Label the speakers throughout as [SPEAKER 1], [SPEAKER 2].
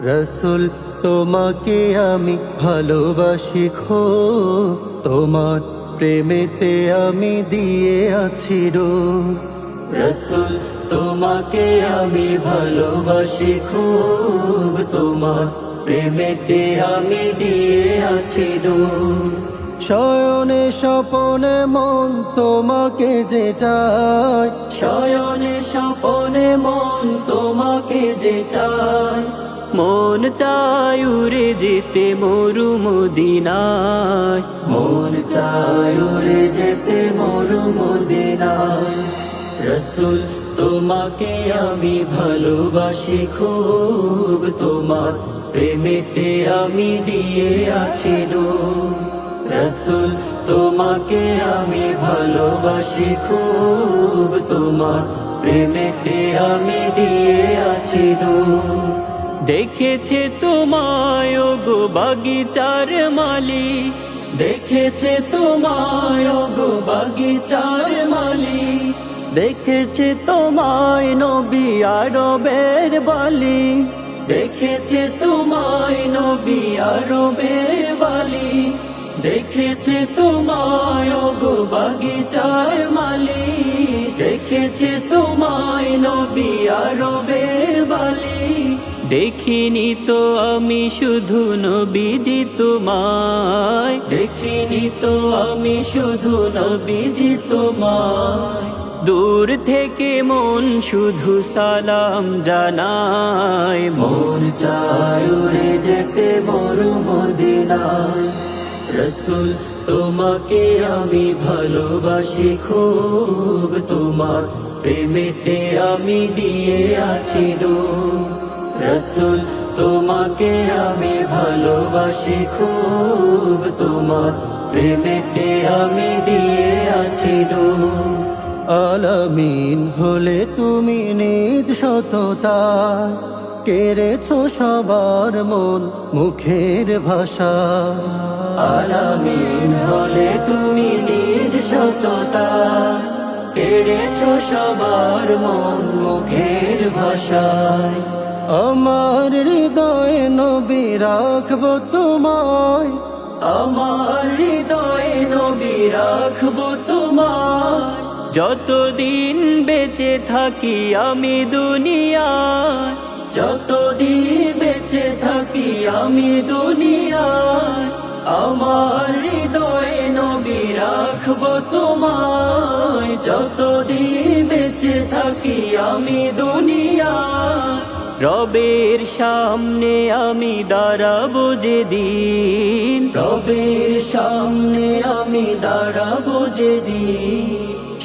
[SPEAKER 1] রসুল তোমাকে আমি ভালোবাসি খুব, তোমার প্রেমেতে আমি দিয়ে আছি রূপ। রসুল তোমাকে আমি ভালোবাসি খুব, তোমার প্রেমেতে আমি দিয়ে আছি রূপ। শয়নে স্বপনে মন তোমাকে যে চায়, শয়নে স্বপনে মন তোমাকে যে চায়।
[SPEAKER 2] মন চায় উড়ে যেতে মরু মদিনায়,
[SPEAKER 1] মন চায় উড়ে যেতে মরু মদিনায়। রসুল তোমাকে আমি ভালোবাসি খুব, তোমার প্রেমেতে আমি দিয়ে আছি রূপ। রসুল তোমাকে আমি ভালোবাসি খুব, তোমার প্রেমেতে আমি দিয়ে আছি রূপ।
[SPEAKER 2] দেখেছে তোমায় গো বাগিচার মালি,
[SPEAKER 1] দেখেছে তোমায় গো বাগিচার মালি, দেখেছে তোমায় নবী আরবের বালি, দেখেছে তোমায় নবী আরবের বালি, দেখেছে তোমায় গো বাগিচার মালি, দেখেছে তোমায় নবী আরবের বালি।
[SPEAKER 2] দেখিনি তো আমি শুধু নবীজি তোমায়,
[SPEAKER 1] দেখিনি তো আমি শুধু নবীজি তোমায়।
[SPEAKER 2] দূর থেকে মন শুধু সালাম জানায়।
[SPEAKER 1] মন চায় উড়ে যেতে মরু মদিনায়। রসুল তোমাকে আমি ভালোবাসি খুব, তোমার প্রেমেতে আমি দিয়ে আছি রূপ। রসুল তোমাকে আমি ভালোবাসি খুব, তোমার প্রেমেতে আমি দিয়ে আছি রূপ। আলামিন হলে তুমি নিজ সততায় কেড়েছো সবার মন মুখের ভাষা। আলামিন হলে তুমি নিজ সততায় কেড়েছো সবার মন মুখের ভাষায়। আমার হৃদয়ে নবী রাখবো তোমায়, আমার হৃদয়ে নবী রাখবো তোমায়।
[SPEAKER 2] যতদিন বেঁচে থাকি আমি দুনিয়ায়,
[SPEAKER 1] যতদিন বেঁচে থাকি আমি দুনিয়ায়। আমার হৃদয়ে নবী রাখবো তোমায়, যতদিন বেঁচে থাকি আমি দুনিয়ায়।
[SPEAKER 2] রবের সামনে আমি দাঁড়াবো যেদিন,
[SPEAKER 1] রবের সামনে আমি দাঁড়াবো যেদিন।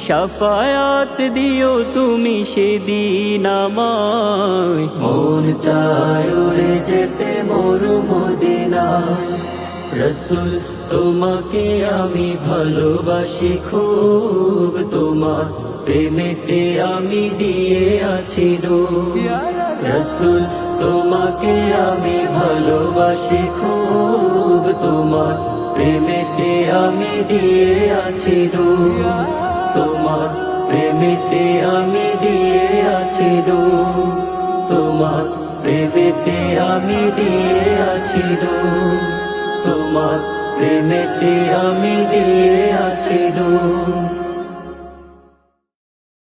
[SPEAKER 2] শাফায়াত দিও তুমি সেদিন আমায়।
[SPEAKER 1] মন চায় উড়ে যেতে মরু মদিনায়। রসুল তোমাকে আমি ভালোবাসি খুব, তোমার প্রেমেতে আমি দিয়ে আছি রূপ। রসুল তোমাকে আমি ভালোবাসি খুব, তোমার প্রেমেতে আমি দিয়ে আছি রূপ। তোমার প্রেমেতে আমি দিয়ে আছি রূপ, তোমার প্রেমেতে আমি দিয়ে আছি রূপ, তোমার প্রেমেতে আমি দিয়ে আছি রূপ।